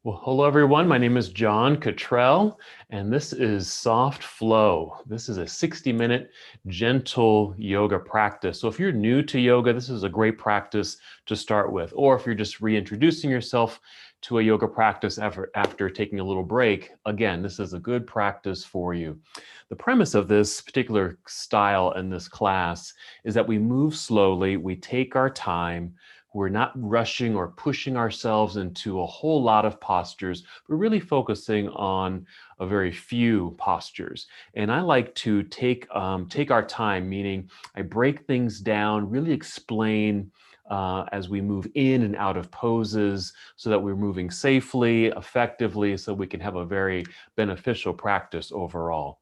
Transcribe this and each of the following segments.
Well, hello everyone. My name is John Cottrell, and this is Soft Flow. This is a 60-minute gentle yoga practice. So if you're new to yoga, this is a great practice to start with. Or if you're just reintroducing yourself to a yoga practice after taking a little break, again, this is a good practice for you. The premise of this particular style in this class is that we move slowly, we take our time. We're not rushing or pushing ourselves into a whole lot of postures. We're really focusing on a very few postures. And I like to take our time, meaning I break things down, really explain as we move in and out of poses so that we're moving safely, effectively, so we can have a very beneficial practice overall.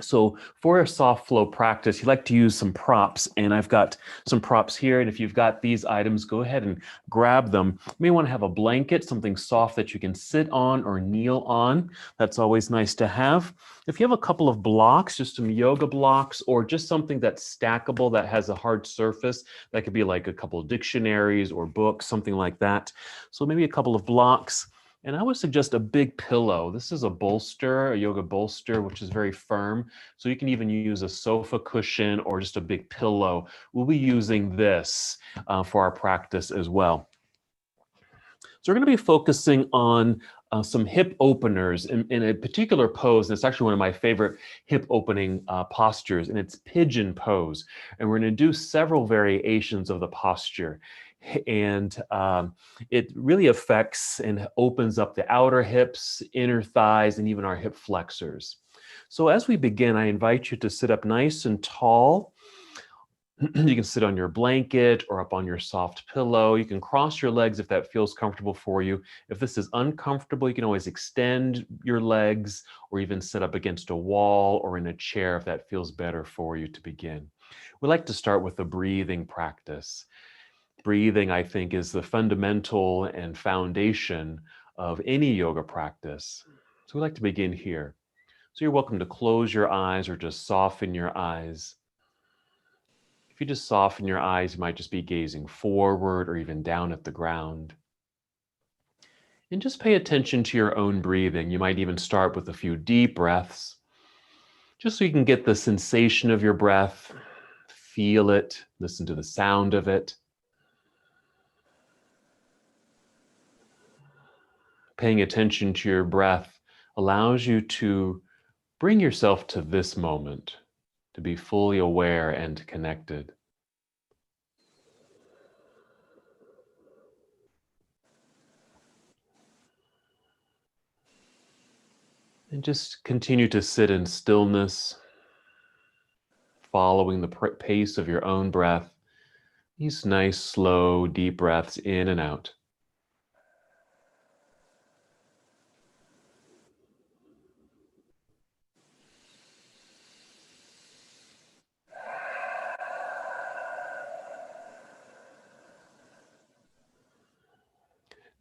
So for a soft flow practice, you like to use some props, and I've got some props here. And if you've got these items, go ahead and grab them. You may want to have a blanket, something soft that you can sit on or kneel on. That's always nice to have. If you have a couple of blocks, just some yoga blocks, or just something that's stackable that has a hard surface, that could be like a couple of dictionaries or books, something like that. So maybe a couple of blocks. And I would suggest a big pillow. This is a bolster, a yoga bolster, which is very firm. So you can even use a sofa cushion or just a big pillow. We'll be using this for our practice as well. So we're going to be focusing on some hip openers in a particular pose. And it's actually one of my favorite hip opening postures, and it's Pigeon Pose. And we're going to do several variations of the posture. And it really affects and opens up the outer hips, inner thighs, and even our hip flexors. So as we begin, I invite you to sit up nice and tall. You can sit on your blanket or up on your soft pillow. You can cross your legs if that feels comfortable for you. If this is uncomfortable, you can always extend your legs or even sit up against a wall or in a chair if that feels better for you to begin. We like to start with a breathing practice. Breathing, I think, is the fundamental and foundation of any yoga practice. So we like to begin here. So you're welcome to close your eyes or just soften your eyes. If you just soften your eyes, you might just be gazing forward or even down at the ground. And just pay attention to your own breathing. You might even start with a few deep breaths, just so you can get the sensation of your breath, feel it, listen to the sound of it. Paying attention to your breath allows you to bring yourself to this moment, to be fully aware and connected. And just continue to sit in stillness, following the pace of your own breath. These nice, slow, deep breaths in and out.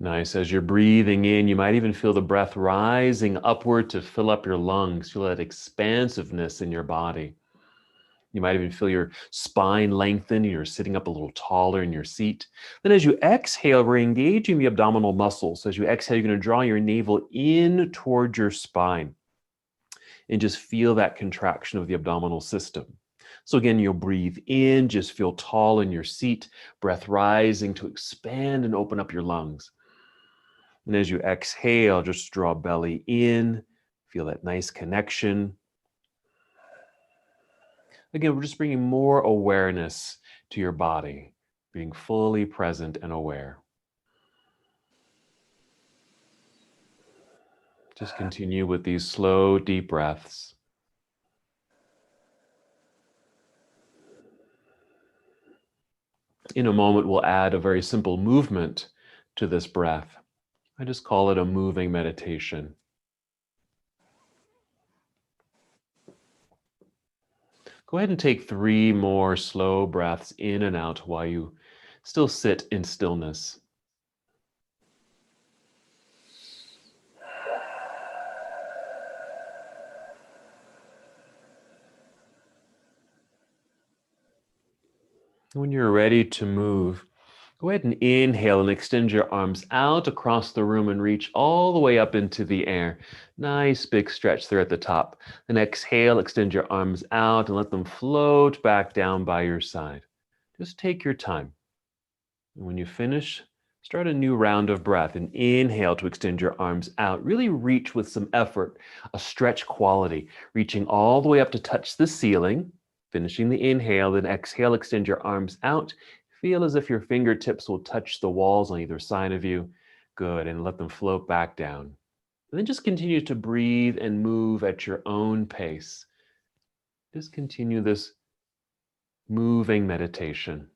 Nice. As you're breathing in, you might even feel the breath rising upward to fill up your lungs. Feel that expansiveness in your body. You might even feel your spine lengthen. You're sitting up a little taller in your seat. Then as you exhale, we're engaging the abdominal muscles. So as you exhale, you're going to draw your navel in towards your spine and just feel that contraction of the abdominal system. So again, you'll breathe in, just feel tall in your seat, breath rising to expand and open up your lungs. And as you exhale, just draw belly in, feel that nice connection. Again, we're just bringing more awareness to your body, being fully present and aware. Just continue with these slow, deep breaths. In a moment, we'll add a very simple movement to this breath. I just call it a moving meditation. Go ahead and take 3 more slow breaths in and out while you still sit in stillness. When you're ready to move, Go ahead and inhale and extend your arms out across the room and reach all the way up into the air. Nice big stretch there at the top. Then exhale, extend your arms out and let them float back down by your side. Just take your time. And when you finish, start a new round of breath and inhale to extend your arms out. Really reach with some effort, a stretch quality, reaching all the way up to touch the ceiling. Finishing the inhale, then exhale, extend your arms out. Feel as if your fingertips will touch the walls on either side of you. Good, and let them float back down. And then just continue to breathe and move at your own pace. Just continue this moving meditation.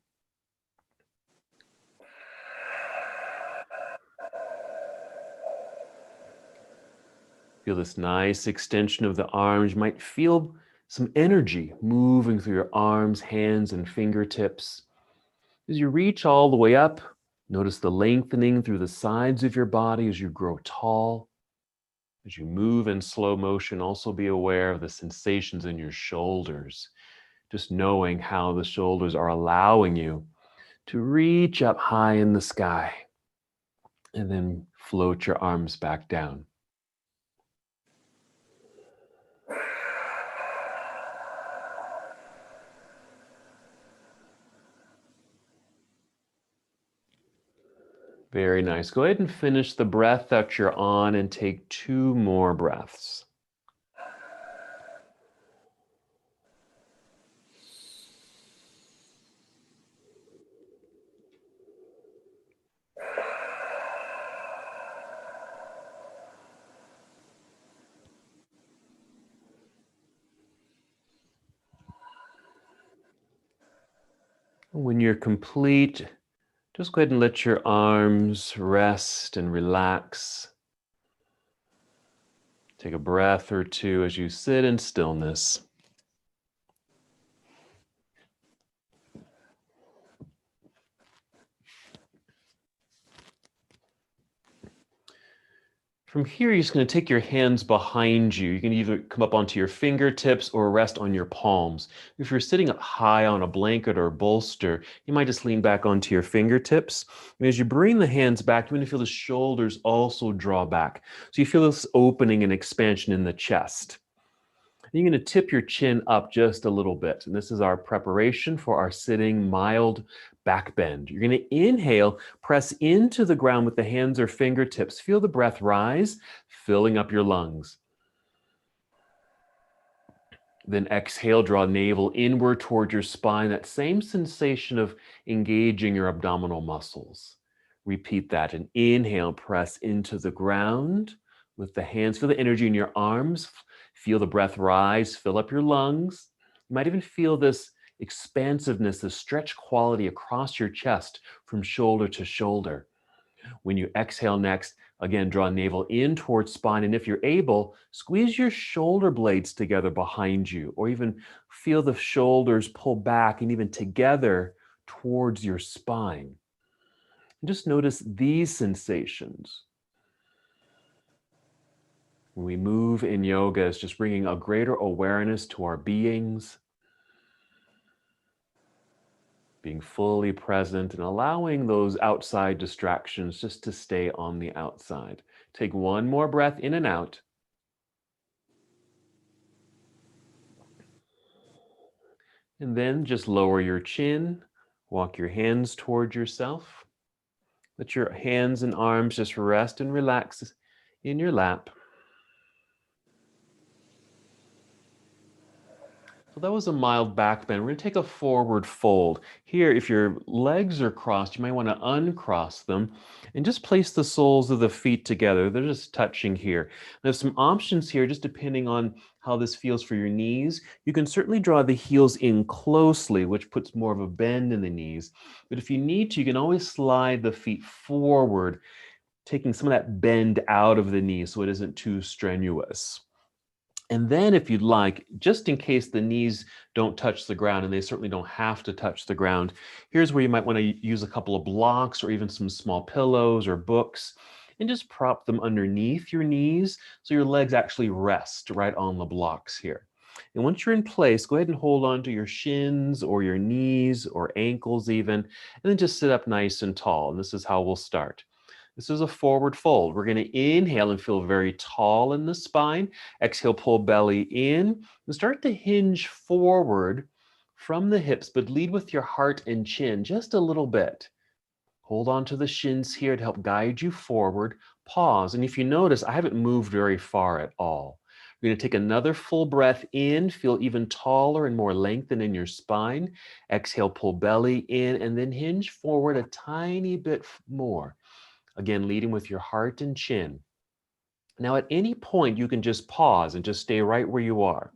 Feel this nice extension of the arms. You might feel some energy moving through your arms, hands, and fingertips. As you reach all the way up, notice the lengthening through the sides of your body as you grow tall. As you move in slow motion, also be aware of the sensations in your shoulders. Just knowing how the shoulders are allowing you to reach up high in the sky and then float your arms back down. Very nice. Go ahead and finish the breath that you're on and take 2 more breaths. When you're complete, just go ahead and let your arms rest and relax. Take a breath or two as you sit in stillness. From here, you're just going to take your hands behind you. You can either come up onto your fingertips or rest on your palms. If you're sitting up high on a blanket or a bolster, you might just lean back onto your fingertips. And as you bring the hands back, you're going to feel the shoulders also draw back. So you feel this opening and expansion in the chest. And you're going to tip your chin up just a little bit. And this is our preparation for our sitting mild back bend. You're going to inhale, press into the ground with the hands or fingertips. Feel the breath rise, filling up your lungs. Then exhale, draw navel inward toward your spine. That same sensation of engaging your abdominal muscles. Repeat that. And inhale, press into the ground with the hands. Feel the energy in your arms. Feel the breath rise, fill up your lungs. You might even feel this expansiveness, this stretch quality across your chest from shoulder to shoulder. When you exhale next, again, draw navel in towards spine. And if you're able, squeeze your shoulder blades together behind you, or even feel the shoulders pull back and even together towards your spine. And just notice these sensations. When we move in yoga, it's just bringing a greater awareness to our beings, being fully present and allowing those outside distractions just to stay on the outside. Take one more breath in and out. And then just lower your chin, walk your hands toward yourself. Let your hands and arms just rest and relax in your lap. So that was a mild back bend. We're going to take a forward fold. Here, if your legs are crossed, you might want to uncross them and just place the soles of the feet together. They're just touching here. There's some options here, just depending on how this feels for your knees. You can certainly draw the heels in closely, which puts more of a bend in the knees. But if you need to, you can always slide the feet forward, taking some of that bend out of the knees so it isn't too strenuous. And then if you'd like, just in case the knees don't touch the ground, and they certainly don't have to touch the ground, here's where you might want to use a couple of blocks or even some small pillows or books and just prop them underneath your knees so your legs actually rest right on the blocks here. And once you're in place, go ahead and hold on to your shins or your knees or ankles even, and then just sit up nice and tall. And this is how we'll start. This is a forward fold. We're going to inhale and feel very tall in the spine. Exhale, pull belly in and start to hinge forward from the hips, but lead with your heart and chin just a little bit. Hold on to the shins here to help guide you forward. Pause. And if you notice, I haven't moved very far at all. You're going to take another full breath in, feel even taller and more lengthened in your spine. Exhale, pull belly in, and then hinge forward a tiny bit more. Again, leading with your heart and chin. Now, at any point, you can just pause and just stay right where you are.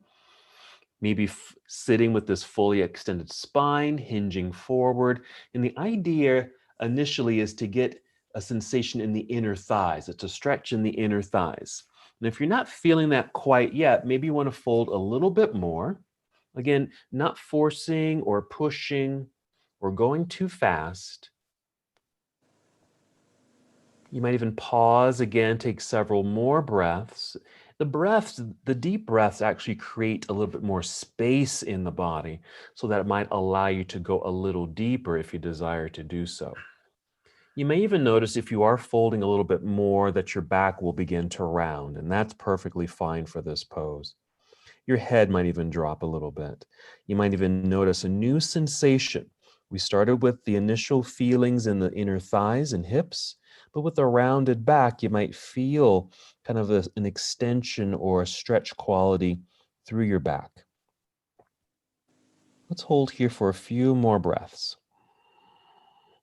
Maybe sitting with this fully extended spine, hinging forward. And the idea initially is to get a sensation in the inner thighs. It's a stretch in the inner thighs. And if you're not feeling that quite yet, maybe you want to fold a little bit more. Again, not forcing or pushing or going too fast. You might even pause again, take several more breaths. The deep breaths actually create a little bit more space in the body so that it might allow you to go a little deeper if you desire to do so. You may even notice if you are folding a little bit more that your back will begin to round, and that's perfectly fine for this pose. Your head might even drop a little bit. You might even notice a new sensation. We started with the initial feelings in the inner thighs and hips, but with a rounded back, you might feel kind of an extension or a stretch quality through your back. Let's hold here for a few more breaths.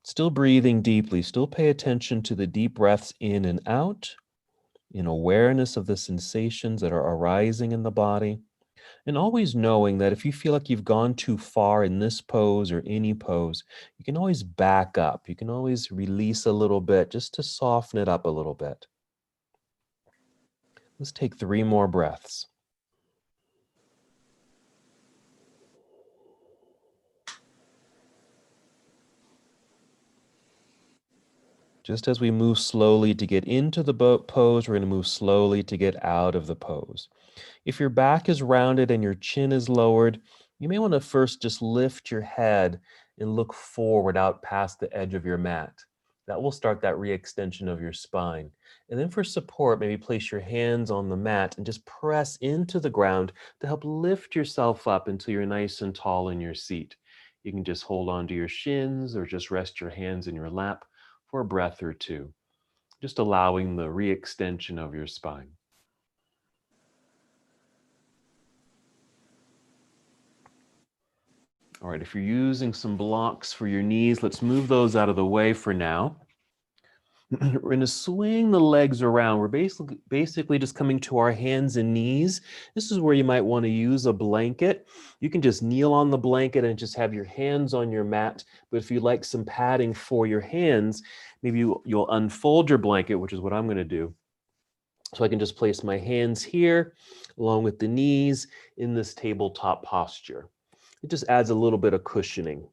Still breathing deeply, still pay attention to the deep breaths in and out, in awareness of the sensations that are arising in the body. And always knowing that if you feel like you've gone too far in this pose or any pose, you can always back up. You can always release a little bit just to soften it up a little bit. Let's take 3 more breaths. Just as we move slowly to get into the pose, we're going to move slowly to get out of the pose. If your back is rounded and your chin is lowered, you may want to first just lift your head and look forward out past the edge of your mat. That will start that re-extension of your spine. And then for support, maybe place your hands on the mat and just press into the ground to help lift yourself up until you're nice and tall in your seat. You can just hold on to your shins or just rest your hands in your lap for a breath or two, just allowing the re-extension of your spine. All right, if you're using some blocks for your knees, let's move those out of the way for now. We're going to swing the legs around. We're basically just coming to our hands and knees. This is where you might want to use a blanket. You can just kneel on the blanket and just have your hands on your mat. But if you like some padding for your hands, maybe you'll unfold your blanket, which is what I'm going to do. So I can just place my hands here along with the knees in this tabletop posture. It just adds a little bit of cushioning.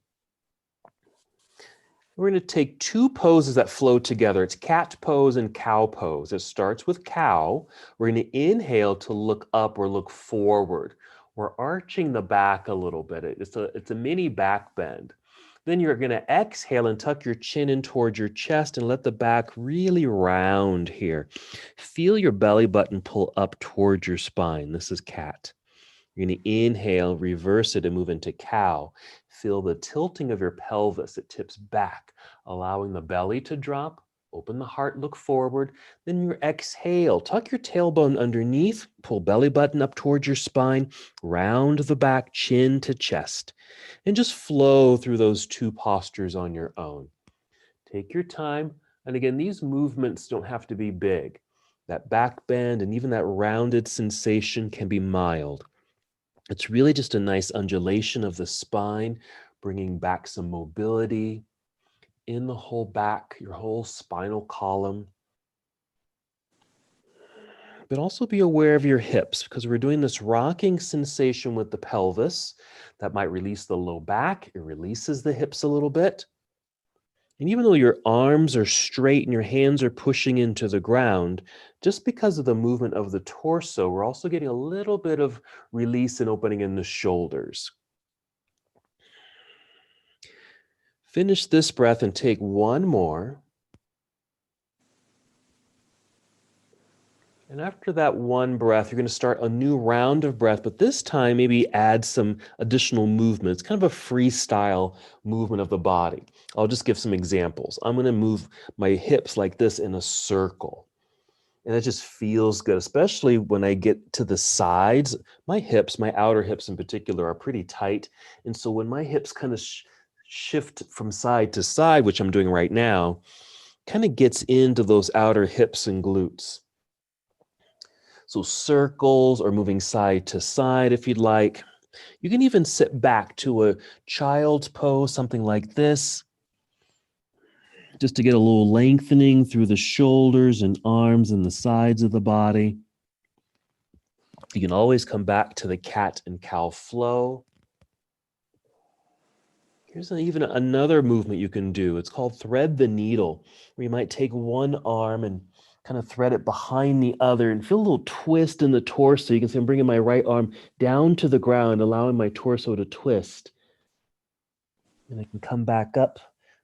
We're going to take 2 poses that flow together. It's cat pose and cow pose. It starts with cow. We're going to inhale to look up or look forward. We're arching the back a little bit. It's a mini back bend. Then you're going to exhale and tuck your chin in towards your chest and let the back really round here. Feel your belly button pull up towards your spine. This is cat. You're going to inhale, reverse it, and move into cow. Feel the tilting of your pelvis. It tips back, allowing the belly to drop. Open the heart, look forward. Then you exhale. Tuck your tailbone underneath. Pull belly button up towards your spine. Round the back, chin to chest. And just flow through those 2 postures on your own. Take your time. And again, these movements don't have to be big. That back bend and even that rounded sensation can be mild. It's really just a nice undulation of the spine, bringing back some mobility in the whole back, your whole spinal column. But also be aware of your hips because we're doing this rocking sensation with the pelvis that might release the low back. It releases the hips a little bit. And even though your arms are straight and your hands are pushing into the ground, just because of the movement of the torso, we're also getting a little bit of release and opening in the shoulders. Finish this breath and take one more. And after that one breath, you're going to start a new round of breath, but this time maybe add some additional movements, kind of a freestyle movement of the body. I'll just give some examples. I'm going to move my hips like this in a circle. And it just feels good, especially when I get to the sides. My hips, my outer hips in particular, are pretty tight. And so when my hips kind of shift from side to side, which I'm doing right now, kind of gets into those outer hips and glutes. So circles or moving side to side if you'd like. You can even sit back to a child's pose, something like this, just to get a little lengthening through the shoulders and arms and the sides of the body. You can always come back to the cat and cow flow. Here's even another movement you can do. It's called thread the needle, where you might take one arm and kind of thread it behind the other and feel a little twist in the torso. You can see I'm bringing my right arm down to the ground, allowing my torso to twist. And I can come back up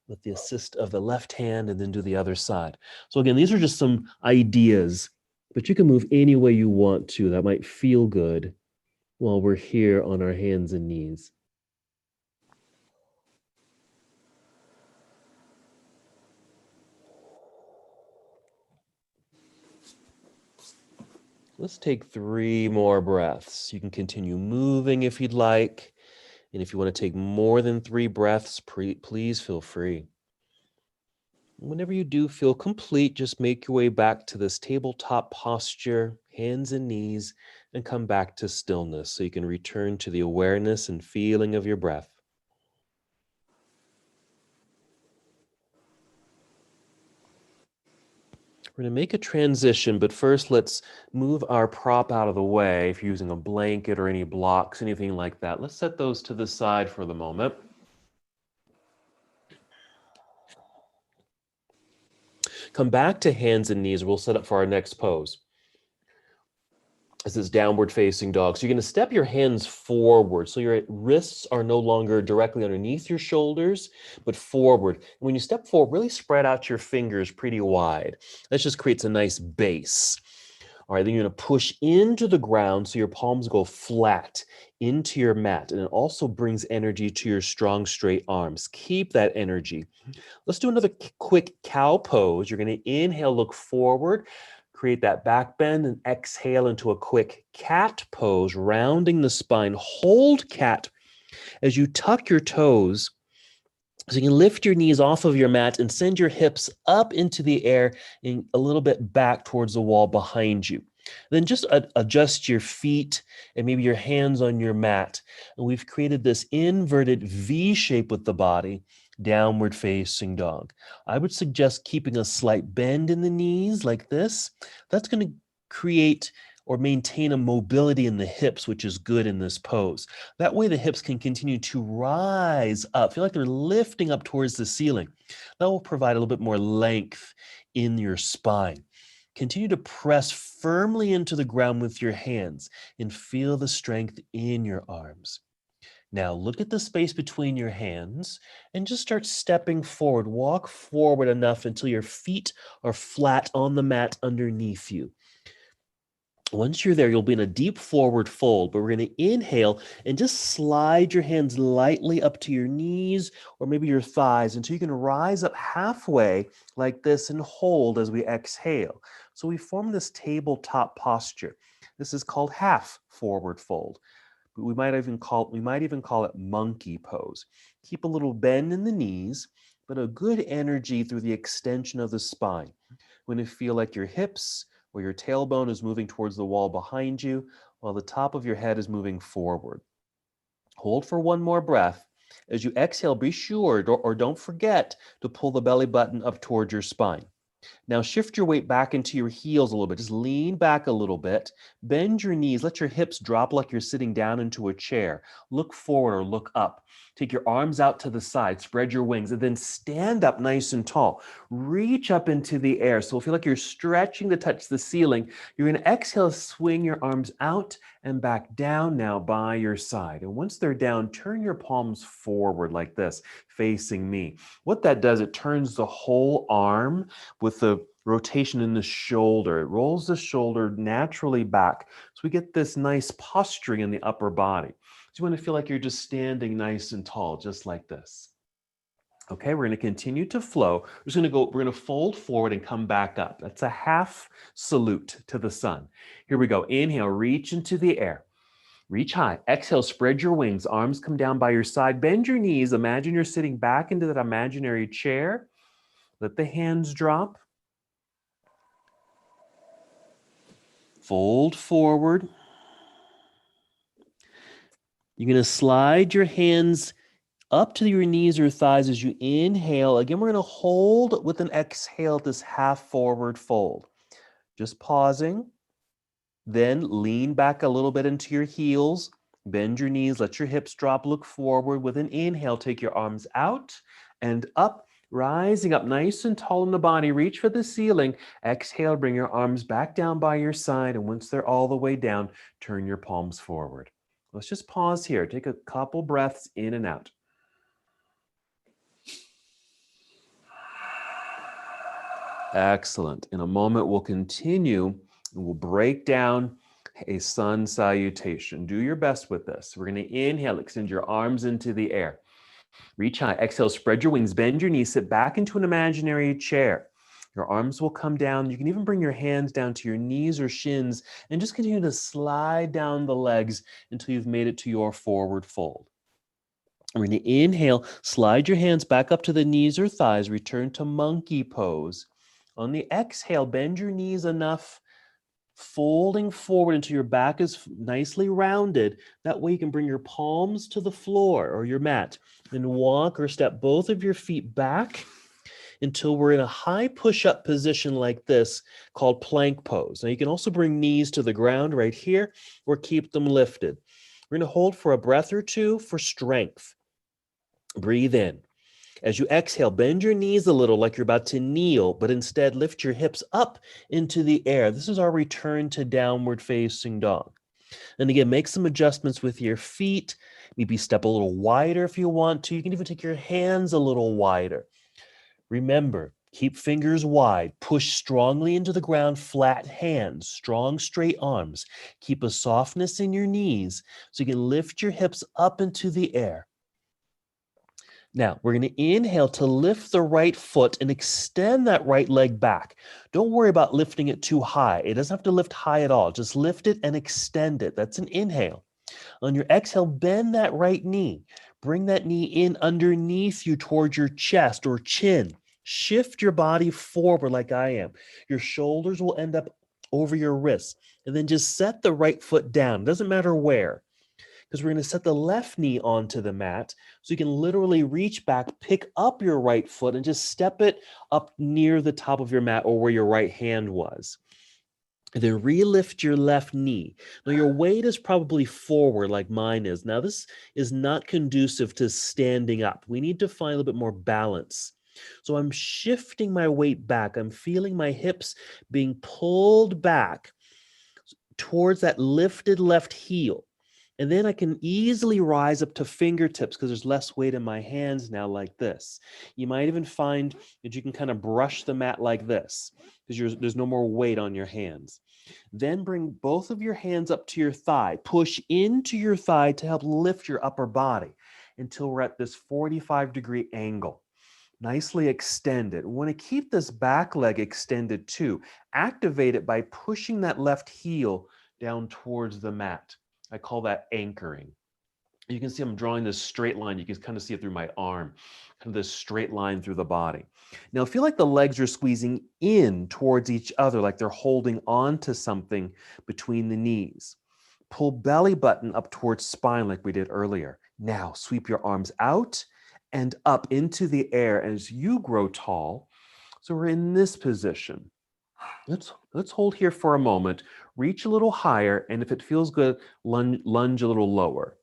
with the assist of the left hand and then do the other side. So again, these are just some ideas, but you can move any way you want to that might feel good while we're here on our hands and knees. Let's take 3 more breaths. You can continue moving if you'd like. And if you want to take more than 3 breaths, please feel free. Whenever you do feel complete, just make your way back to this tabletop posture, hands and knees, and come back to stillness so you can return to the awareness and feeling of your breath. We're going to make a transition, but first let's move our prop out of the way. If you're using a blanket or any blocks, anything like that, let's set those to the side for the moment. Come back to hands and knees. We'll set up for our next pose. This is downward facing dog. So you're going to step your hands forward. So your wrists are no longer directly underneath your shoulders, but forward. And when you step forward, really spread out your fingers pretty wide. That just creates a nice base. All right, then you're going to push into the ground so your palms go flat into your mat. And it also brings energy to your strong, straight arms. Keep that energy. Let's do another quick cow pose. You're going to inhale, look forward. Create that back bend and exhale into a quick cat pose, rounding the spine. Hold cat as you tuck your toes so you can lift your knees off of your mat and send your hips up into the air and a little bit back towards the wall behind you. Then just adjust your feet and maybe your hands on your mat. And we've created this inverted V shape with the body, downward facing dog. I would suggest keeping a slight bend in the knees like this. That's going to create or maintain a mobility in the hips, which is good in this pose. That way the hips can continue to rise up, feel like they're lifting up towards the ceiling. That will provide a little bit more length in your spine. Continue to press firmly into the ground with your hands and feel the strength in your arms. Now look at the space between your hands and just start stepping forward. Walk forward enough until your feet are flat on the mat underneath you. Once you're there, you'll be in a deep forward fold, but we're going to inhale and just slide your hands lightly up to your knees or maybe your thighs until you can rise up halfway like this and hold as we exhale. So we form this tabletop posture. This is called half forward fold. We might even call it monkey pose. Keep a little bend in the knees, but a good energy through the extension of the spine. When you feel like your hips or your tailbone is moving towards the wall behind you, while the top of your head is moving forward. Hold for one more breath. As you exhale, be sure or don't forget to pull the belly button up towards your spine. Now shift your weight back into your heels a little bit. Just lean back a little bit. Bend your knees. Let your hips drop like you're sitting down into a chair. Look forward or look up. Take your arms out to the side, spread your wings, and then stand up nice and tall. Reach up into the air. So feel like you're stretching to touch the ceiling. You're going to exhale, swing your arms out and back down now by your side. And once they're down, turn your palms forward like this, facing me. What that does, it turns the whole arm with the rotation in the shoulder. It rolls the shoulder naturally back. So we get this nice posturing in the upper body. So you want to feel like you're just standing nice and tall, just like this. Okay, we're going to continue to flow. We're going to fold forward and come back up. That's a half salute to the sun. Here we go. Inhale, reach into the air. Reach high. Exhale, spread your wings. Arms come down by your side. Bend your knees. Imagine you're sitting back into that imaginary chair. Let the hands drop. Fold forward. You're going to slide your hands up to your knees or thighs as you inhale. Again, we're going to hold with an exhale at this half forward fold. Just pausing. Then lean back a little bit into your heels. Bend your knees. Let your hips drop. Look forward. With an inhale, take your arms out and up. Rising up nice and tall in the body. Reach for the ceiling. Exhale, bring your arms back down by your side. And once they're all the way down, turn your palms forward. Let's just pause here. Take a couple breaths in and out. Excellent. In a moment, we'll continue and we'll break down a sun salutation. Do your best with this. We're going to inhale, extend your arms into the air. Reach high. Exhale, spread your wings, bend your knees, sit back into an imaginary chair. Your arms will come down. You can even bring your hands down to your knees or shins and just continue to slide down the legs until you've made it to your forward fold. We're going to inhale, slide your hands back up to the knees or thighs, return to monkey pose. On the exhale, bend your knees enough, folding forward until your back is nicely rounded. That way you can bring your palms to the floor or your mat and walk or step both of your feet back until we're in a high push-up position like this called plank pose. Now you can also bring knees to the ground right here or keep them lifted. We're going to hold for a breath or two for strength. Breathe in. As you exhale, bend your knees a little like you're about to kneel, but instead lift your hips up into the air. This is our return to downward facing dog. And again, make some adjustments with your feet. Maybe step a little wider if you want to. You can even take your hands a little wider. Remember, keep fingers wide. Push strongly into the ground, flat hands, strong straight arms. Keep a softness in your knees so you can lift your hips up into the air. Now, we're going to inhale to lift the right foot and extend that right leg back. Don't worry about lifting it too high. It doesn't have to lift high at all. Just lift it and extend it. That's an inhale. On your exhale, bend that right knee. Bring that knee in underneath you towards your chest or chin. Shift your body forward like I am. Your shoulders will end up over your wrists. And then just set the right foot down. It doesn't matter where. Because we're going to set the left knee onto the mat so you can literally reach back, pick up your right foot, and just step it up near the top of your mat or where your right hand was. And then re-lift your left knee. Now your weight is probably forward like mine is. Now this is not conducive to standing up. We need to find a little bit more balance. So I'm shifting my weight back. I'm feeling my hips being pulled back towards that lifted left heel. And then I can easily rise up to fingertips because there's less weight in my hands now like this. You might even find that you can kind of brush the mat like this because there's no more weight on your hands. Then bring both of your hands up to your thigh. Push into your thigh to help lift your upper body until we're at this 45-degree angle. Nicely extended. We want to keep this back leg extended too. Activate it by pushing that left heel down towards the mat. I call that anchoring. You can see I'm drawing this straight line. You can kind of see it through my arm, kind of this straight line through the body. Now feel like the legs are squeezing in towards each other, like they're holding on to something between the knees. Pull belly button up towards spine like we did earlier. Now sweep your arms out and up into the air as you grow tall. So we're in this position. Let's hold here for a moment. Reach a little higher, and if it feels good, lunge a little lower.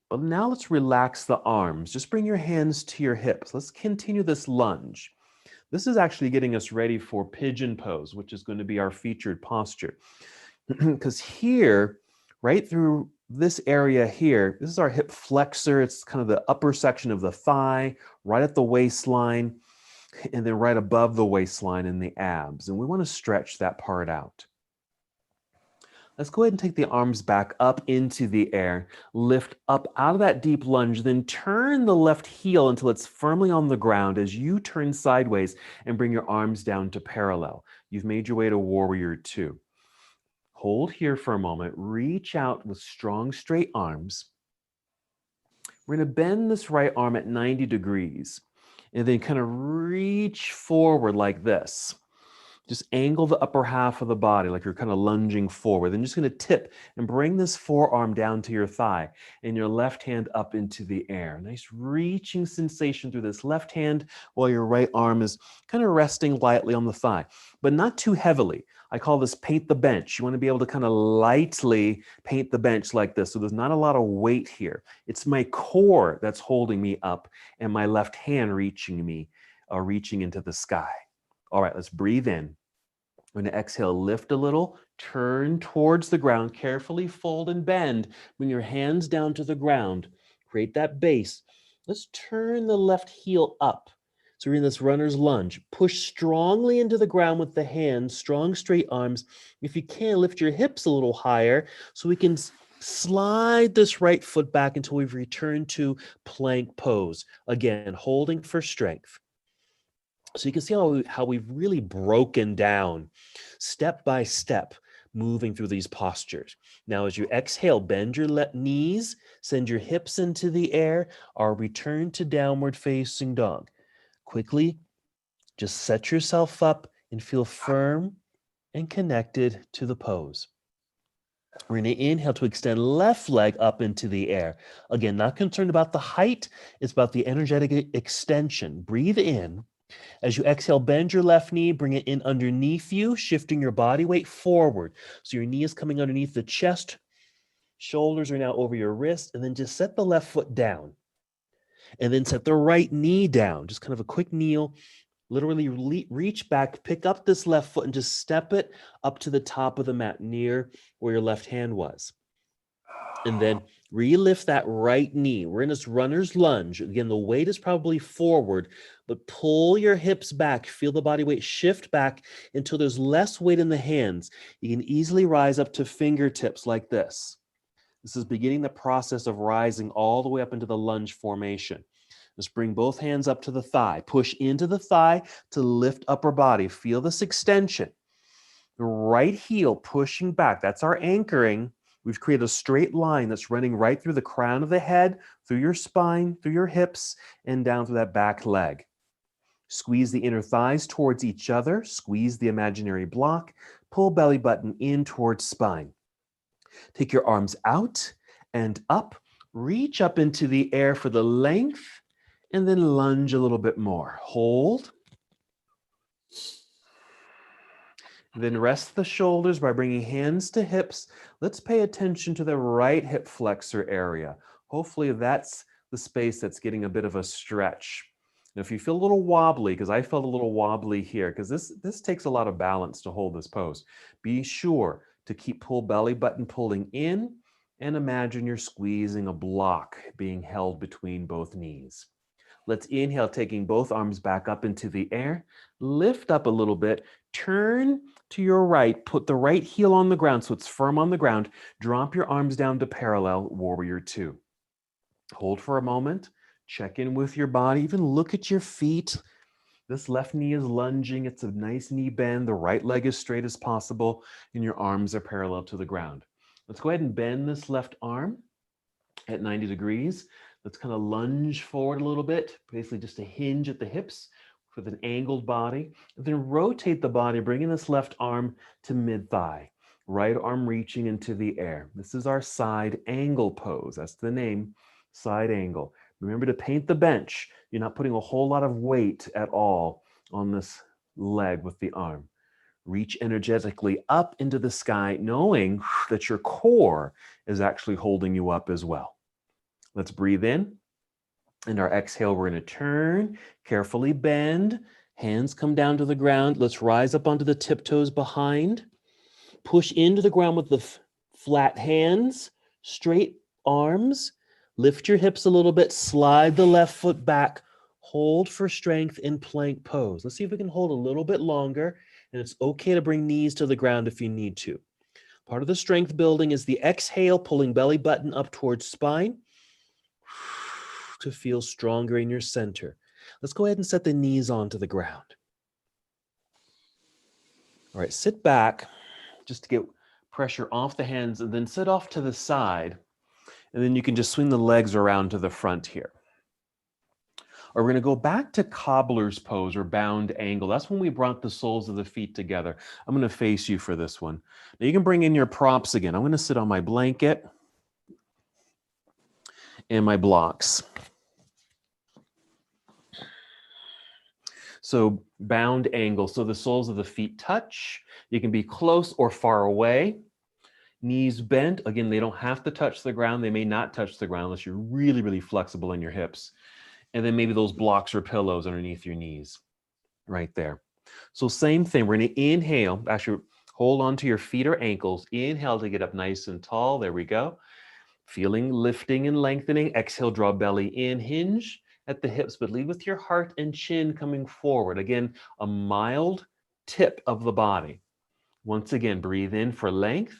But now let's relax the arms. Just bring your hands to your hips. Let's continue this lunge. This is actually getting us ready for Pigeon Pose, which is going to be our featured posture. Because here, right through this area here, this is our hip flexor. It's kind of the upper section of the thigh, right at the waistline, and then right above the waistline in the abs. And we want to stretch that part out. Let's go ahead and take the arms back up into the air, lift up out of that deep lunge, then turn the left heel until it's firmly on the ground as you turn sideways and bring your arms down to parallel. You've made your way to Warrior Two. Hold here for a moment, reach out with strong, straight arms. We're going to bend this right arm at 90 degrees and then kind of reach forward like this. Just angle the upper half of the body like you're kind of lunging forward. Then just going to tip and bring this forearm down to your thigh and your left hand up into the air. Nice reaching sensation through this left hand while your right arm is kind of resting lightly on the thigh, but not too heavily. I call this paint the bench. You want to be able to kind of lightly paint the bench like this. So there's not a lot of weight here. It's my core that's holding me up and my left hand reaching into the sky. All right, let's breathe in. We're going to exhale, lift a little, turn towards the ground, carefully fold and bend. Bring your hands down to the ground. Create that base. Let's turn the left heel up. So we're in this runner's lunge. Push strongly into the ground with the hands, strong straight arms. If you can, lift your hips a little higher so we can slide this right foot back until we've returned to plank pose. Again, holding for strength. So you can see how we've really broken down step by step, moving through these postures. Now, as you exhale, bend your knees, send your hips into the air, or return to downward facing dog. Quickly, just set yourself up and feel firm and connected to the pose. We're going to inhale to extend left leg up into the air. Again, not concerned about the height, it's about the energetic extension. Breathe in. As you exhale, bend your left knee, bring it in underneath you, shifting your body weight forward. So your knee is coming underneath the chest, shoulders are now over your wrist, and then just set the left foot down. And then set the right knee down, just kind of a quick kneel, literally reach back, pick up this left foot and just step it up to the top of the mat near where your left hand was. And then relift that right knee. We're in this runner's lunge. Again, the weight is probably forward, but pull your hips back. Feel the body weight shift back until there's less weight in the hands. You can easily rise up to fingertips like this. This is beginning the process of rising all the way up into the lunge formation. Just bring both hands up to the thigh. Push into the thigh to lift upper body. Feel this extension. The right heel pushing back. That's our anchoring. We've created a straight line that's running right through the crown of the head, through your spine, through your hips, and down through that back leg. Squeeze the inner thighs towards each other. Squeeze the imaginary block. Pull belly button in towards spine. Take your arms out and up. Reach up into the air for the length, and then lunge a little bit more. Hold. Then rest the shoulders by bringing hands to hips. Let's pay attention to the right hip flexor area. Hopefully that's the space that's getting a bit of a stretch. Now, if you feel a little wobbly, because I felt a little wobbly here, because this takes a lot of balance to hold this pose, be sure to keep belly button pulling in and imagine you're squeezing a block being held between both knees. Let's inhale, taking both arms back up into the air. Lift up a little bit. Turn to your right. Put the right heel on the ground so it's firm on the ground. Drop your arms down to parallel, Warrior Two. Hold for a moment. Check in with your body. Even look at your feet. This left knee is lunging. It's a nice knee bend. The right leg is straight as possible, and your arms are parallel to the ground. Let's go ahead and bend this left arm at 90 degrees. Let's kind of lunge forward a little bit, basically just a hinge at the hips with an angled body. And then rotate the body, bringing this left arm to mid-thigh. Right arm reaching into the air. This is our side angle pose. That's the name, side angle. Remember to paint the bench. You're not putting a whole lot of weight at all on this leg with the arm. Reach energetically up into the sky, knowing that your core is actually holding you up as well. Let's breathe in. And our exhale, we're going to turn, carefully bend. Hands come down to the ground. Let's rise up onto the tiptoes behind. Push into the ground with the flat hands, straight arms. Lift your hips a little bit. Slide the left foot back. Hold for strength in plank pose. Let's see if we can hold a little bit longer. And it's okay to bring knees to the ground if you need to. Part of the strength building is the exhale, pulling belly button up towards spine to feel stronger in your center. Let's go ahead and set the knees onto the ground. All right, sit back just to get pressure off the hands and then sit off to the side. And then you can just swing the legs around to the front here. Or we're going to go back to cobbler's pose or bound angle. That's when we brought the soles of the feet together. I'm going to face you for this one. Now you can bring in your props again. I'm going to sit on my blanket and my blocks. So bound angle. So the soles of the feet touch. You can be close or far away. Knees bent. Again, they don't have to touch the ground. They may not touch the ground unless you're really, really flexible in your hips. And then maybe those blocks or pillows underneath your knees right there. So same thing. We're going to inhale. Actually, hold on to your feet or ankles. Inhale to get up nice and tall. There we go. Feeling lifting and lengthening. Exhale, draw belly in, hinge at the hips, but lead with your heart and chin coming forward. Again, a mild tip of the body. Once again, breathe in for length.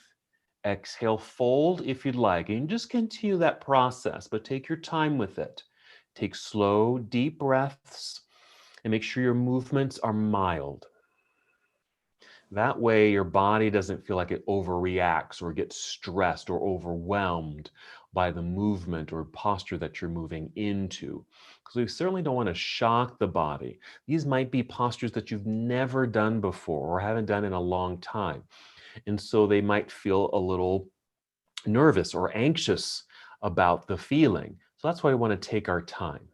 Exhale, fold if you'd like. And just continue that process, but take your time with it. Take slow, deep breaths and make sure your movements are mild. That way, your body doesn't feel like it overreacts or gets stressed or overwhelmed by the movement or posture that you're moving into. Because we certainly don't want to shock the body. These might be postures that you've never done before or haven't done in a long time. And so they might feel a little nervous or anxious about the feeling. So that's why we want to take our time.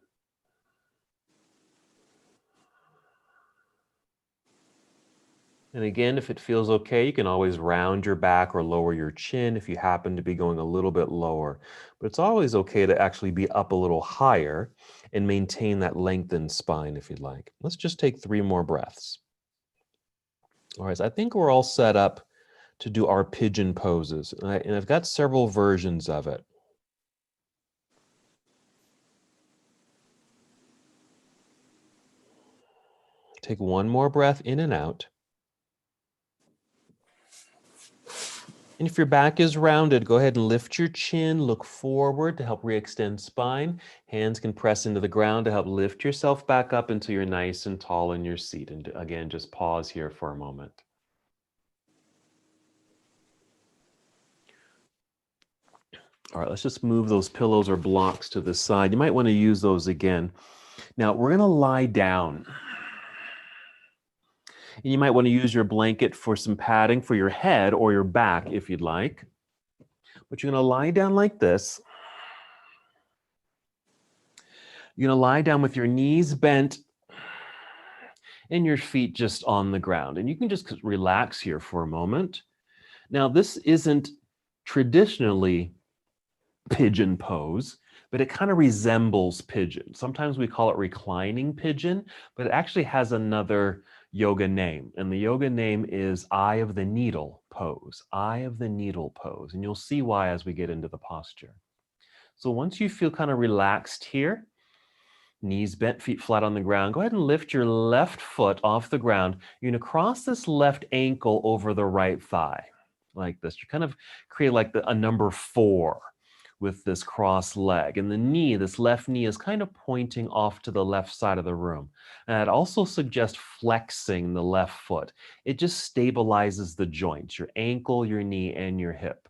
And again, if it feels okay, you can always round your back or lower your chin if you happen to be going a little bit lower. But it's always okay to actually be up a little higher and maintain that lengthened spine if you'd like. Let's just take 3 more breaths. All right, so I think we're all set up to do our pigeon poses. And I've got several versions of it. Take 1 more breath in and out. And if your back is rounded, go ahead and lift your chin, look forward to help re-extend spine. Hands can press into the ground to help lift yourself back up until you're nice and tall in your seat. And again, just pause here for a moment. All right, let's just move those pillows or blocks to the side. You might want to use those again. Now, we're going to lie down. And you might want to use your blanket for some padding for your head or your back if you'd like. But you're going to lie down like this. You're going to lie down with your knees bent and your feet just on the ground. And you can just relax here for a moment. Now, this isn't traditionally pigeon pose, but it kind of resembles pigeon. Sometimes we call it reclining pigeon, but it actually has another yoga name. And the yoga name is Eye of the Needle pose. Eye of the Needle pose. And you'll see why as we get into the posture. So once you feel kind of relaxed here, knees bent, feet flat on the ground, go ahead and lift your left foot off the ground. You're going to cross this left ankle over the right thigh like this. You kind of create like a number 4 with this cross leg. And the knee, this left knee, is kind of pointing off to the left side of the room. And it also suggests flexing the left foot. It just stabilizes the joints, your ankle, your knee, and your hip.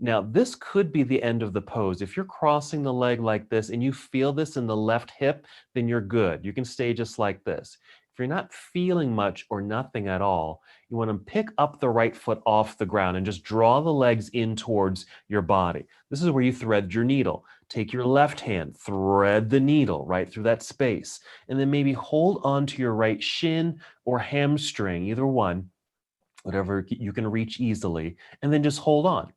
Now, this could be the end of the pose. If you're crossing the leg like this and you feel this in the left hip, then you're good. You can stay just like this. If you're not feeling much or nothing at all, you want to pick up the right foot off the ground and just draw the legs in towards your body. This is where you thread your needle. Take your left hand, thread the needle right through that space, and then maybe hold on to your right shin or hamstring, either one, whatever you can reach easily, and then just hold on.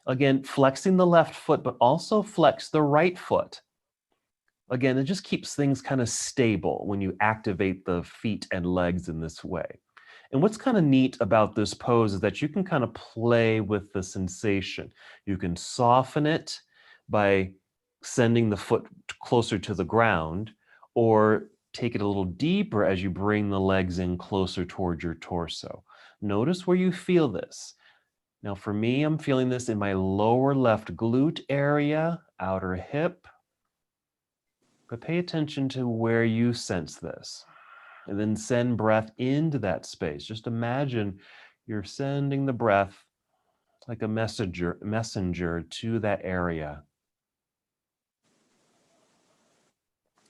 Again, flexing the left foot, but also flex the right foot. Again, it just keeps things kind of stable when you activate the feet and legs in this way. And what's kind of neat about this pose is that you can kind of play with the sensation. You can soften it by sending the foot closer to the ground, or take it a little deeper as you bring the legs in closer towards your torso. Notice where you feel this. Now for me, I'm feeling this in my lower left glute area, outer hip. But pay attention to where you sense this. And then send breath into that space. Just imagine you're sending the breath like a messenger to that area.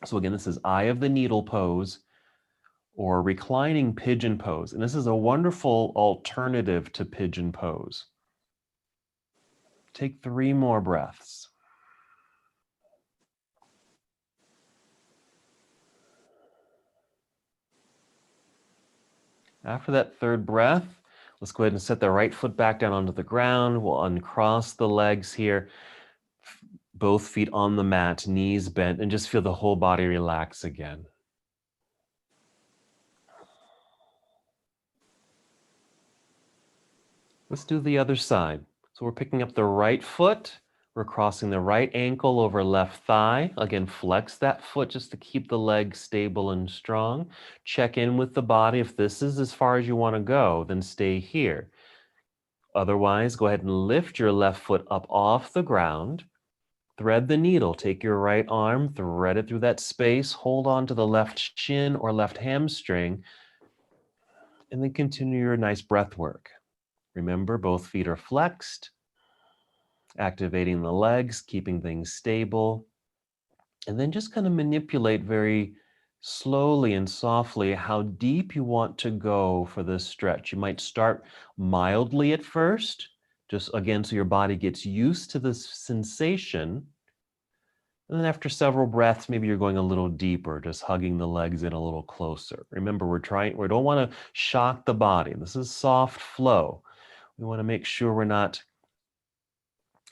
So again, this is eye of the needle pose or reclining pigeon pose. And this is a wonderful alternative to pigeon pose. Take 3 more breaths. After that 3rd breath, let's go ahead and set the right foot back down onto the ground. We'll uncross the legs here. Both feet on the mat, knees bent, and just feel the whole body relax again. Let's do the other side. So we're picking up the right foot. We're crossing the right ankle over left thigh. Again, flex that foot just to keep the leg stable and strong. Check in with the body. If this is as far as you want to go, then stay here. Otherwise, go ahead and lift your left foot up off the ground. Thread the needle. Take your right arm, thread it through that space. Hold on to the left shin or left hamstring. And then continue your nice breath work. Remember, both feet are flexed. Activating the legs, keeping things stable. And then just kind of manipulate very slowly and softly how deep you want to go for this stretch. You might start mildly at first, just again, so your body gets used to this sensation. And then after several breaths, maybe you're going a little deeper, just hugging the legs in a little closer. Remember, we don't want to shock the body. This is soft flow. We want to make sure we're not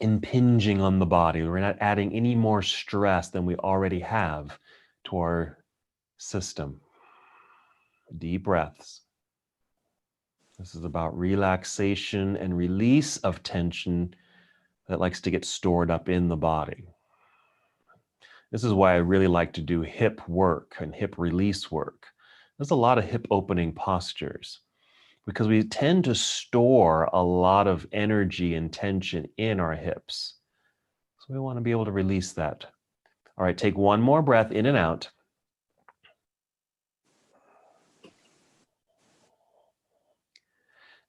impinging on the body. We're not adding any more stress than we already have to our system. Deep breaths. This is about relaxation and release of tension that likes to get stored up in the body. This is why I really like to do hip work and hip release work. There's a lot of hip opening postures because we tend to store a lot of energy and tension in our hips. So we want to be able to release that. All right, take 1 more breath in and out.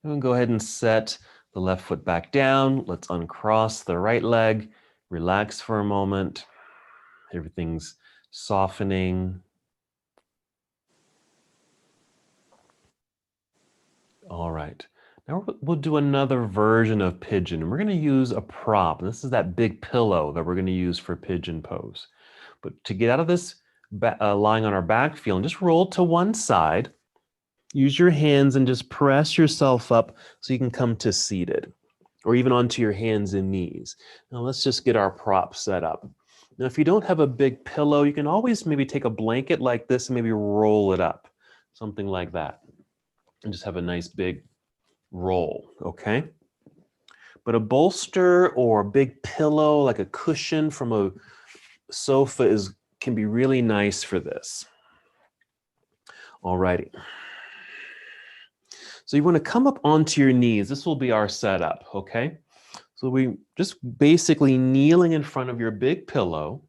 And we'll go ahead and set the left foot back down. Let's uncross the right leg. Relax for a moment. Everything's softening. All right. Now we'll do another version of pigeon, and we're going to use a prop. And this is that big pillow that we're going to use for pigeon pose. But to get out of this lying on our back feeling, just roll to one side. Use your hands and just press yourself up so you can come to seated, or even onto your hands and knees. Now let's just get our prop set up. Now, if you don't have a big pillow, you can always maybe take a blanket like this and maybe roll it up, something like that, and just have a nice big roll, okay? But a bolster or a big pillow, like a cushion from a sofa can be really nice for this. All righty. So you want to come up onto your knees. This will be our setup, okay? So we just basically kneeling in front of your big pillow,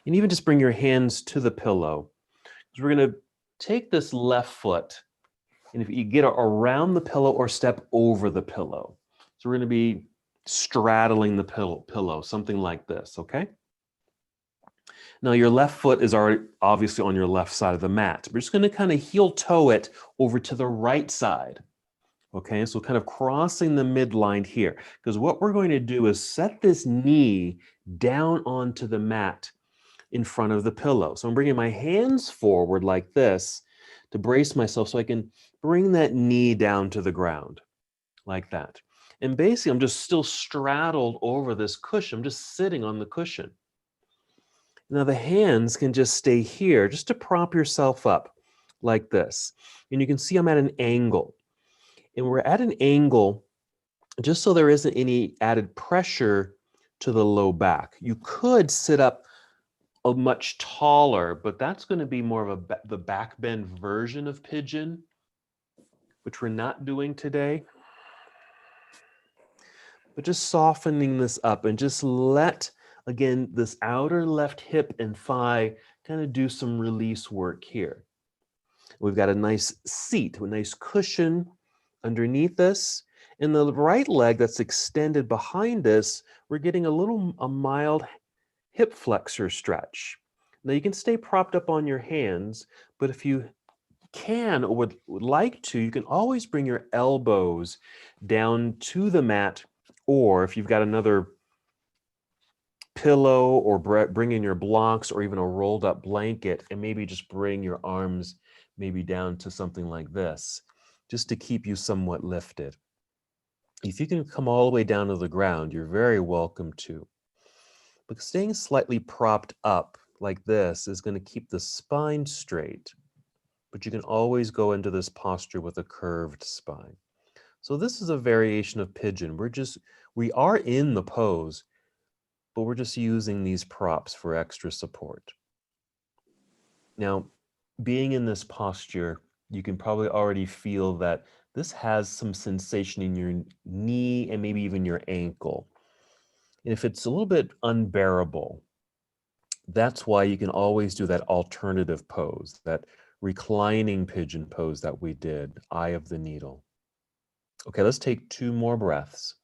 and even just bring your hands to the pillow. Because we're going to take this left foot, and if you get around the pillow or step over the pillow. So we're going to be straddling the pillow, something like this, okay? Now your left foot is already obviously on your left side of the mat. We're just going to kind of heel toe it over to the right side. Okay, so kind of crossing the midline here, because what we're going to do is set this knee down onto the mat in front of the pillow. So I'm bringing my hands forward like this to brace myself so I can bring that knee down to the ground like that. And basically, I'm just still straddled over this cushion. I'm just sitting on the cushion. Now the hands can just stay here just to prop yourself up like this. And you can see I'm at an angle. And we're at an angle just so there isn't any added pressure to the low back. You could sit up a much taller, but that's going to be more of the back bend version of pigeon, which we're not doing today. But just softening this up and just let, again, this outer left hip and thigh kind of do some release work here. We've got a nice seat, a nice cushion underneath us. In the right leg that's extended behind us, we're getting a mild hip flexor stretch. Now you can stay propped up on your hands, but if you can or would like to, you can always bring your elbows down to the mat, or if you've got another pillow or bring in your blocks or even a rolled up blanket and maybe just bring your arms maybe down to something like this, just to keep you somewhat lifted. If you can come all the way down to the ground, you're very welcome to. But staying slightly propped up like this is going to keep the spine straight, but you can always go into this posture with a curved spine. So this is a variation of pigeon. We are in the pose, but we're just using these props for extra support. Now, being in this posture, you can probably already feel that this has some sensation in your knee and maybe even your ankle. And if it's a little bit unbearable, that's why you can always do that alternative pose, that reclining pigeon pose that we did, eye of the needle. Okay, let's take 2 more breaths.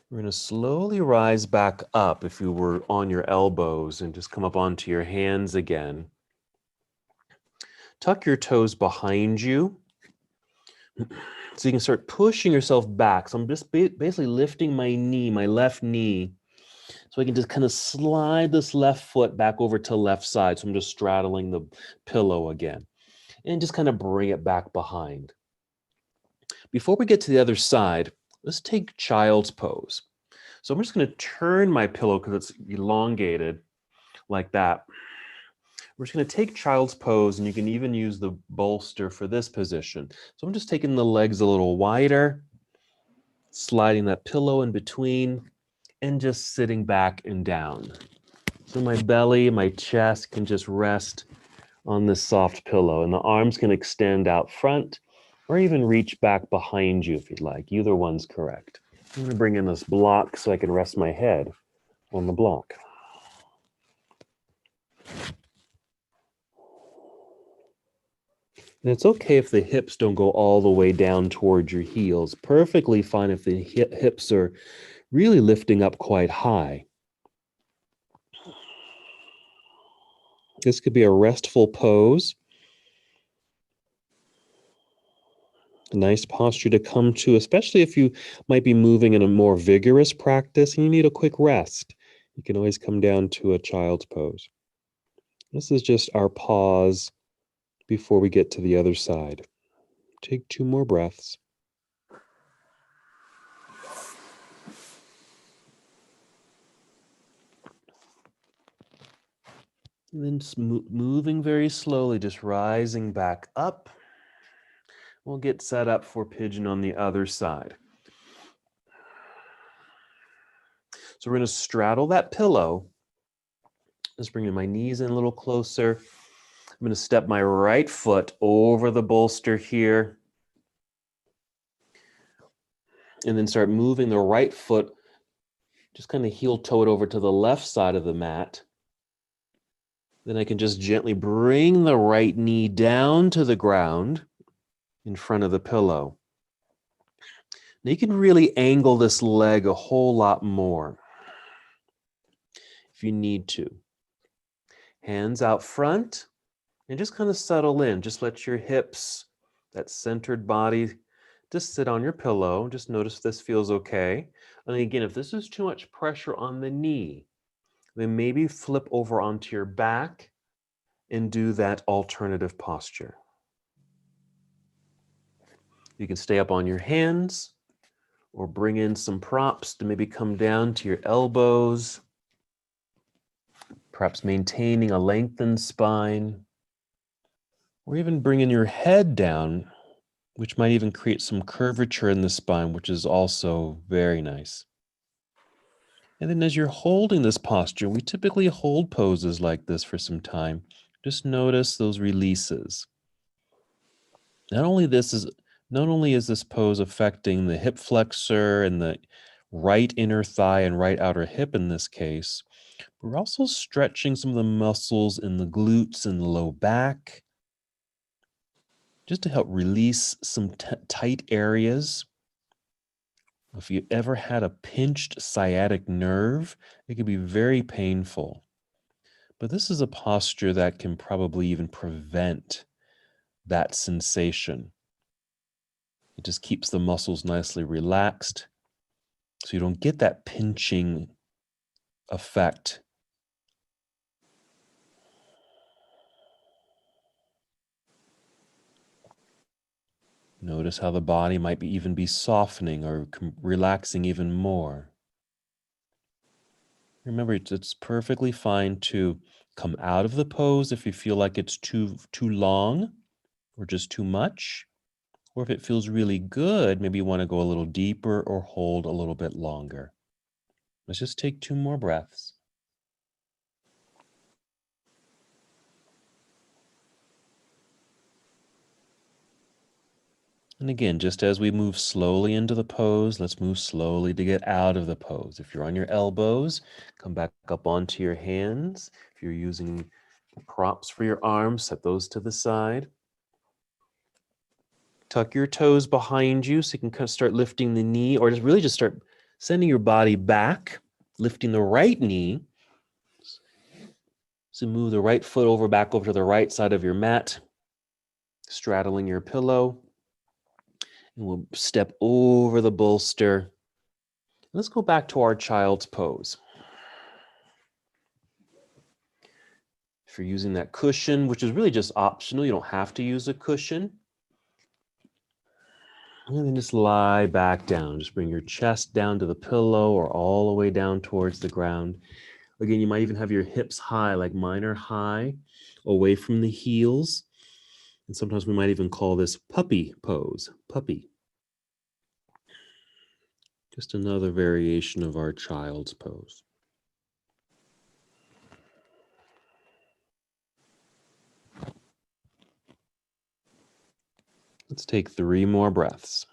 We're going to slowly rise back up if you were on your elbows and just come up onto your hands again. Tuck your toes behind you so you can start pushing yourself back. So I'm just basically lifting my knee, my left knee, so I can just kind of slide this left foot back over to left side. So I'm just straddling the pillow again and just kind of bring it back behind. Before we get to the other side, let's take child's pose. So I'm just going to turn my pillow because it's elongated like that. We're just going to take child's pose, and you can even use the bolster for this position. So I'm just taking the legs a little wider, sliding that pillow in between, and just sitting back and down. So my belly, my chest can just rest on this soft pillow, and the arms can extend out front or even reach back behind you if you'd like. Either one's correct. I'm going to bring in this block so I can rest my head on the block. And it's okay if the hips don't go all the way down towards your heels. Perfectly fine if the hips are really lifting up quite high. This could be a restful pose. A nice posture to come to, especially if you might be moving in a more vigorous practice and you need a quick rest. You can always come down to a child's pose. This is just our pause before we get to the other side. Take 2 more breaths. And then just moving very slowly, just rising back up. We'll get set up for pigeon on the other side. So we're going to straddle that pillow. Just bringing my knees in a little closer. I'm going to step my right foot over the bolster here. And then start moving the right foot, just kind of heel toe it over to the left side of the mat. Then I can just gently bring the right knee down to the ground in front of the pillow. Now you can really angle this leg a whole lot more if you need to. Hands out front and just kind of settle in. Just let your hips, that centered body, just sit on your pillow. Just notice if this feels okay. And again, if this is too much pressure on the knee, then maybe flip over onto your back and do that alternative posture. You can stay up on your hands or bring in some props to maybe come down to your elbows, perhaps maintaining a lengthened spine, or even bringing your head down, which might even create some curvature in the spine, which is also very nice. And then as you're holding this posture, we typically hold poses like this for some time. Just notice those releases. Not only is this pose affecting the hip flexor and the right inner thigh and right outer hip in this case, but we're also stretching some of the muscles in the glutes and the low back, just to help release some tight areas. If you ever had a pinched sciatic nerve, it can be very painful. But this is a posture that can probably even prevent that sensation. It just keeps the muscles nicely relaxed, so you don't get that pinching effect. Notice how the body might even be softening or relaxing even more. Remember, it's perfectly fine to come out of the pose if you feel like it's too long or just too much. Or if it feels really good, maybe you want to go a little deeper or hold a little bit longer. Let's just take 2 more breaths. And again, just as we move slowly into the pose, let's move slowly to get out of the pose. If you're on your elbows, come back up onto your hands. If you're using props for your arms, set those to the side. Tuck your toes behind you so you can kind of start lifting the knee, or just start sending your body back, lifting the right knee. So move the right foot back over to the right side of your mat, straddling your pillow. And we'll step over the bolster. Let's go back to our child's pose. If you're using that cushion, which is really just optional, you don't have to use a cushion. And then just lie back down. Just bring your chest down to the pillow or all the way down towards the ground. Again, you might even have your hips high, like mine are high, away from the heels. And sometimes we might even call this puppy pose, puppy. Just another variation of our child's pose. Let's take 3 more breaths.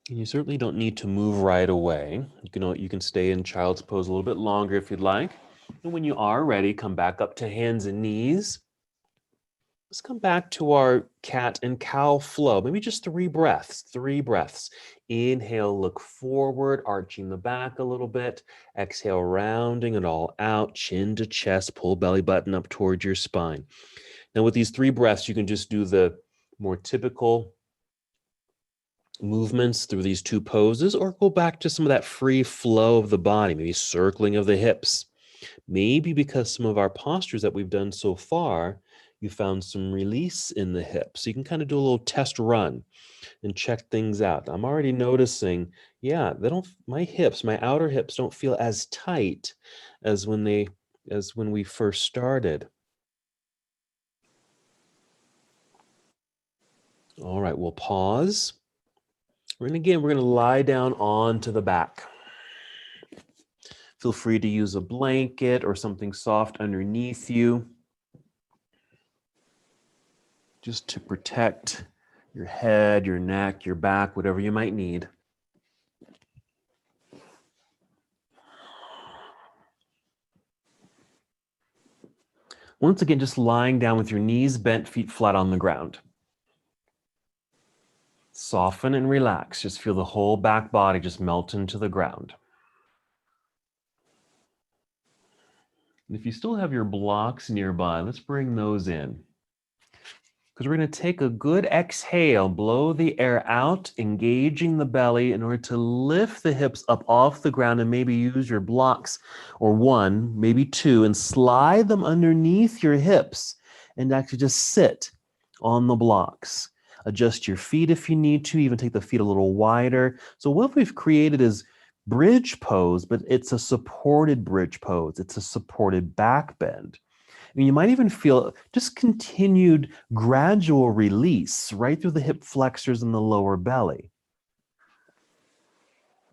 And you certainly don't need to move right away. You can stay in child's pose a little bit longer if you'd like. And when you are ready, come back up to hands and knees. Let's come back to our cat and cow flow. Maybe just 3 breaths, 3 breaths. Inhale, look forward, arching the back a little bit. Exhale, rounding it all out, chin to chest, pull belly button up towards your spine. Now with these 3 breaths, you can just do the more typical movements through these 2 poses, or go back to some of that free flow of the body, maybe circling of the hips. Maybe because some of our postures that we've done so far, you found some release in the hips. So you can kind of do a little test run and check things out. I'm already noticing, yeah, my outer hips don't feel as tight as when we first started. All right, we'll pause. We're going to lie down onto the back. Feel free to use a blanket or something soft underneath you, just to protect your head, your neck, your back, whatever you might need. Once again, just lying down with your knees bent, feet flat on the ground. Soften and relax. Just feel the whole back body just melt into the ground. And if you still have your blocks nearby, let's bring those in. because we're going to take a good exhale, blow the air out, engaging the belly in order to lift the hips up off the ground, and maybe use your blocks, or one, maybe two, and slide them underneath your hips and actually just sit on the blocks. Adjust your feet if you need to, even take the feet a little wider. So what we've created is bridge pose, but it's a supported bridge pose. It's a supported back bend. And you might even feel just continued gradual release right through the hip flexors and the lower belly.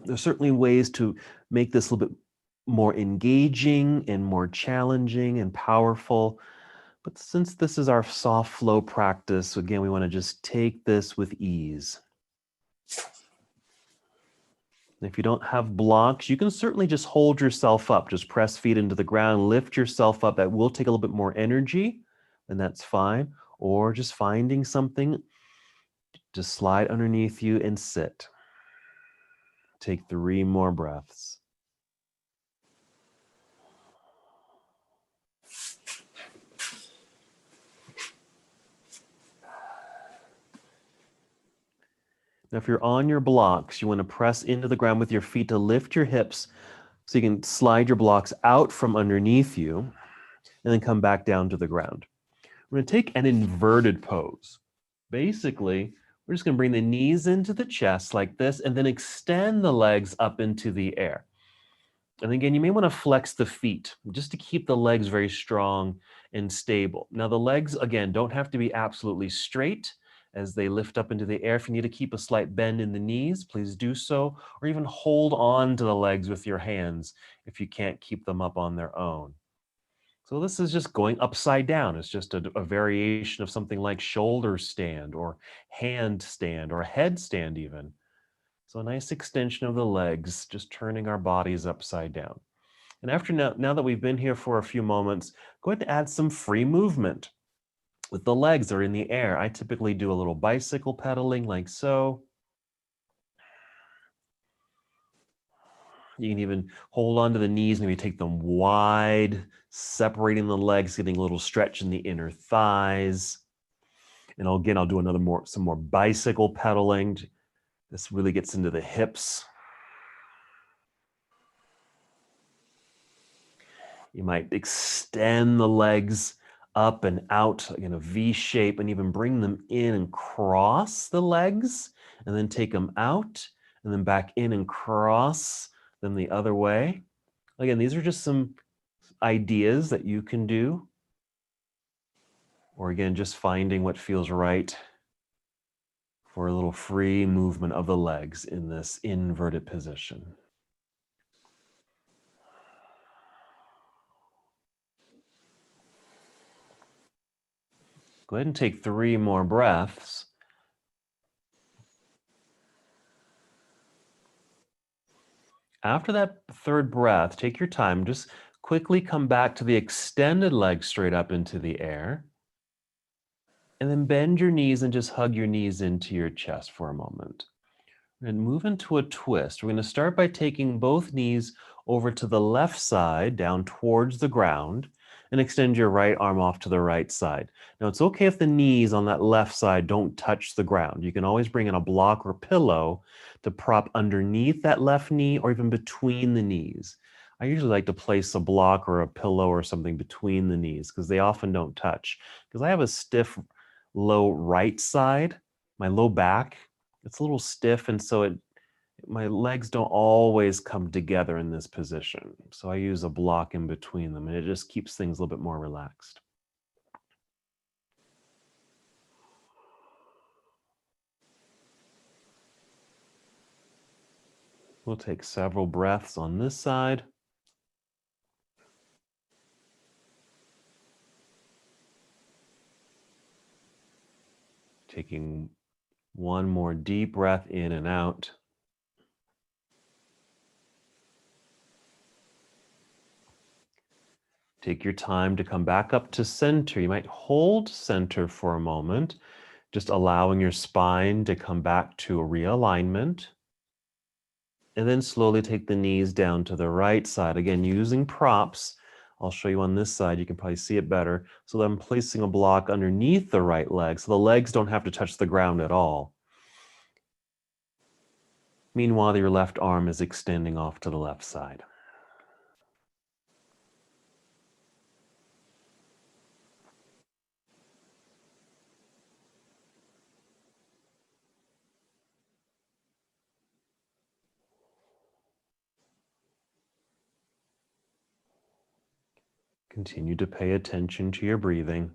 There's certainly ways to make this a little bit more engaging and more challenging and powerful. But since this is our soft flow practice, again, we want to just take this with ease. If you don't have blocks, you can certainly just hold yourself up. Just press feet into the ground, lift yourself up. That will take a little bit more energy, and that's fine. Or just finding something, just slide underneath you and sit. Take 3 more breaths. Now, if you're on your blocks, you want to press into the ground with your feet to lift your hips so you can slide your blocks out from underneath you and then come back down to the ground. We're going to take an inverted pose. Basically, we're just going to bring the knees into the chest like this and then extend the legs up into the air. And again, you may want to flex the feet just to keep the legs very strong and stable. Now, the legs, again, don't have to be absolutely straight as they lift up into the air. If you need to keep a slight bend in the knees, please do so, or even hold on to the legs with your hands if you can't keep them up on their own. So this is just going upside down. It's just a variation of something like shoulder stand or hand stand or head stand even. So a nice extension of the legs, just turning our bodies upside down. And after now that we've been here for a few moments, go ahead and add some free movement with the legs that are in the air. I typically do a little bicycle pedaling like so. You can even hold on to the knees, maybe take them wide, separating the legs, getting a little stretch in the inner thighs. And again, I'll do some more bicycle pedaling. This really gets into the hips. You might extend the legs up and out in a V shape and even bring them in and cross the legs and then take them out and then back in and cross them the other way. Again, these are just some ideas that you can do. Or again, just finding what feels right for a little free movement of the legs in this inverted position. Go ahead and take 3 more breaths. After that 3rd breath, take your time. Just quickly come back to the extended legs straight up into the air. And then bend your knees and just hug your knees into your chest for a moment. And move into a twist. We're going to start by taking both knees over to the left side, down towards the ground, and extend your right arm off to the right side. Now, it's okay if the knees on that left side don't touch the ground. You can always bring in a block or pillow to prop underneath that left knee or even between the knees. I usually like to place a block or a pillow or something between the knees because they often don't touch. Because I have a stiff, low right side, my low back, it's a little stiff, and so my legs don't always come together in this position. So I use a block in between them, and it just keeps things a little bit more relaxed. We'll take several breaths on this side. Taking one more deep breath in and out. Take your time to come back up to center. You might hold center for a moment, just allowing your spine to come back to a realignment. And then slowly take the knees down to the right side. Again, using props, I'll show you on this side. You can probably see it better. So that I'm placing a block underneath the right leg, so the legs don't have to touch the ground at all. Meanwhile, your left arm is extending off to the left side. Continue to pay attention to your breathing.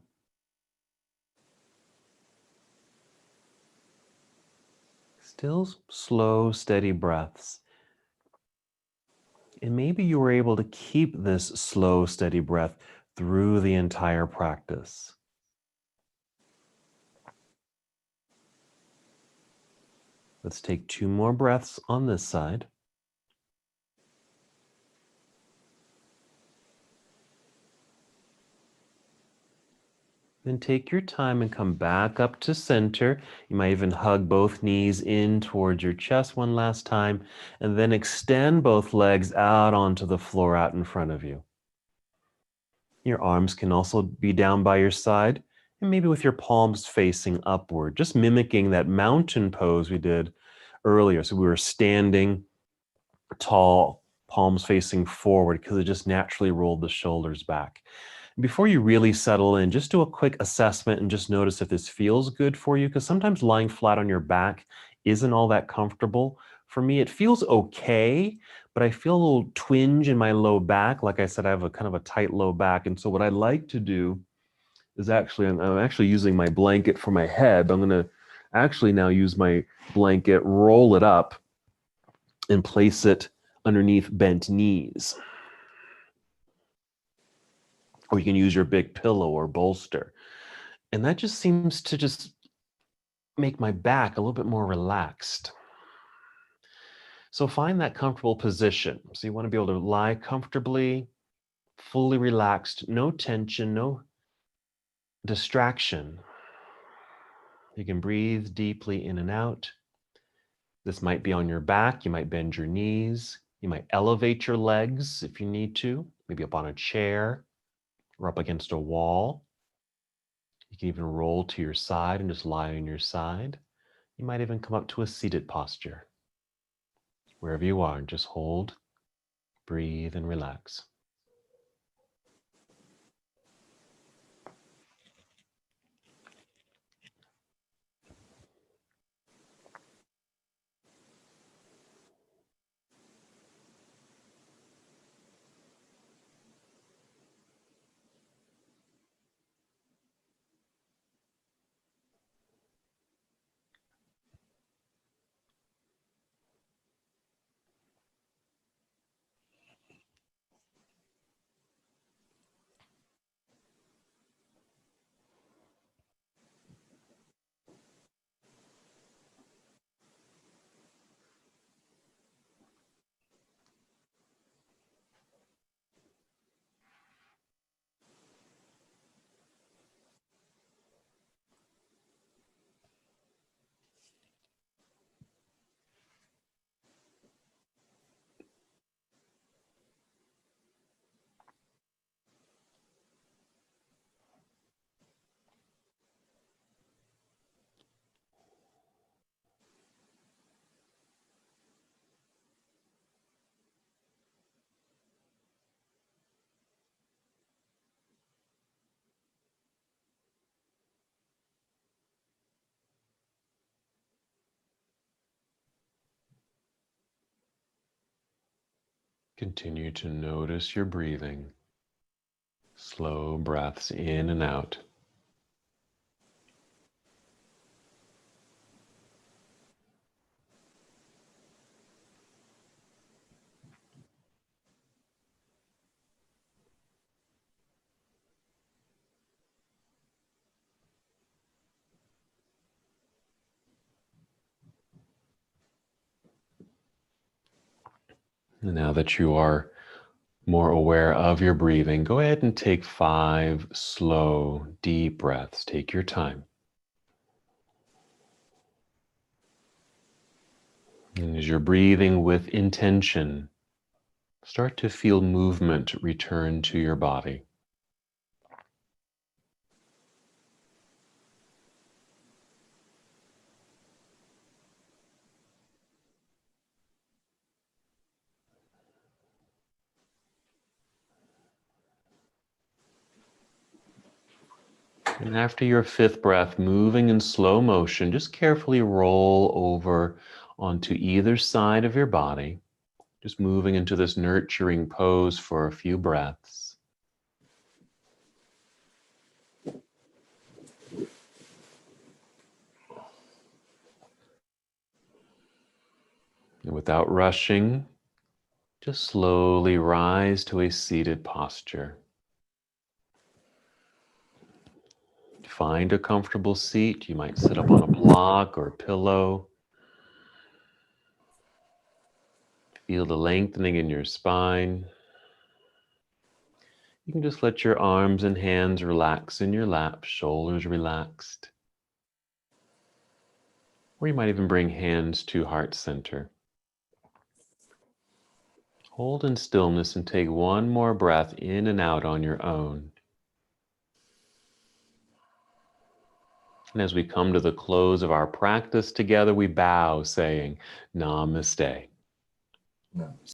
Still slow, steady breaths. And maybe you were able to keep this slow, steady breath through the entire practice. Let's take 2 more breaths on this side. Then take your time and come back up to center. You might even hug both knees in towards your chest one last time, and then extend both legs out onto the floor out in front of you. Your arms can also be down by your side, and maybe with your palms facing upward, just mimicking that mountain pose we did earlier. So we were standing tall, palms facing forward, because it just naturally rolled the shoulders back. Before you really settle in, just do a quick assessment and just notice if this feels good for you, because sometimes lying flat on your back isn't all that comfortable. For me, it feels okay, but I feel a little twinge in my low back. Like I said, I have a kind of a tight low back. And so what I like to do is I'm actually using my blanket for my head, but I'm going to actually now use my blanket, roll it up, and place it underneath bent knees. Or you can use your big pillow or bolster. And that just seems to just make my back a little bit more relaxed. So find that comfortable position. So you want to be able to lie comfortably, fully relaxed, no tension, no distraction. You can breathe deeply in and out. This might be on your back. You might bend your knees. You might elevate your legs if you need to, maybe up on a chair or up against a wall. You can even roll to your side and just lie on your side. You might even come up to a seated posture. Wherever you are, just hold, breathe, and relax. Continue to notice your breathing. Slow breaths in and out. And now that you are more aware of your breathing, go ahead and take 5 slow, deep breaths. Take your time. And as you're breathing with intention, Start to feel movement return to your body. And after your fifth breath, moving in slow motion, just carefully roll over onto either side of your body, just moving into this nurturing pose for a few breaths. And without rushing, just slowly rise to a seated posture. Find a comfortable seat. You might sit up on a block or a pillow. Feel the lengthening in your spine. You can just let your arms and hands relax in your lap, shoulders relaxed. Or you might even bring hands to heart center. Hold in stillness and take one more breath in and out on your own. And as we come to the close of our practice together, we bow saying, Namaste. No.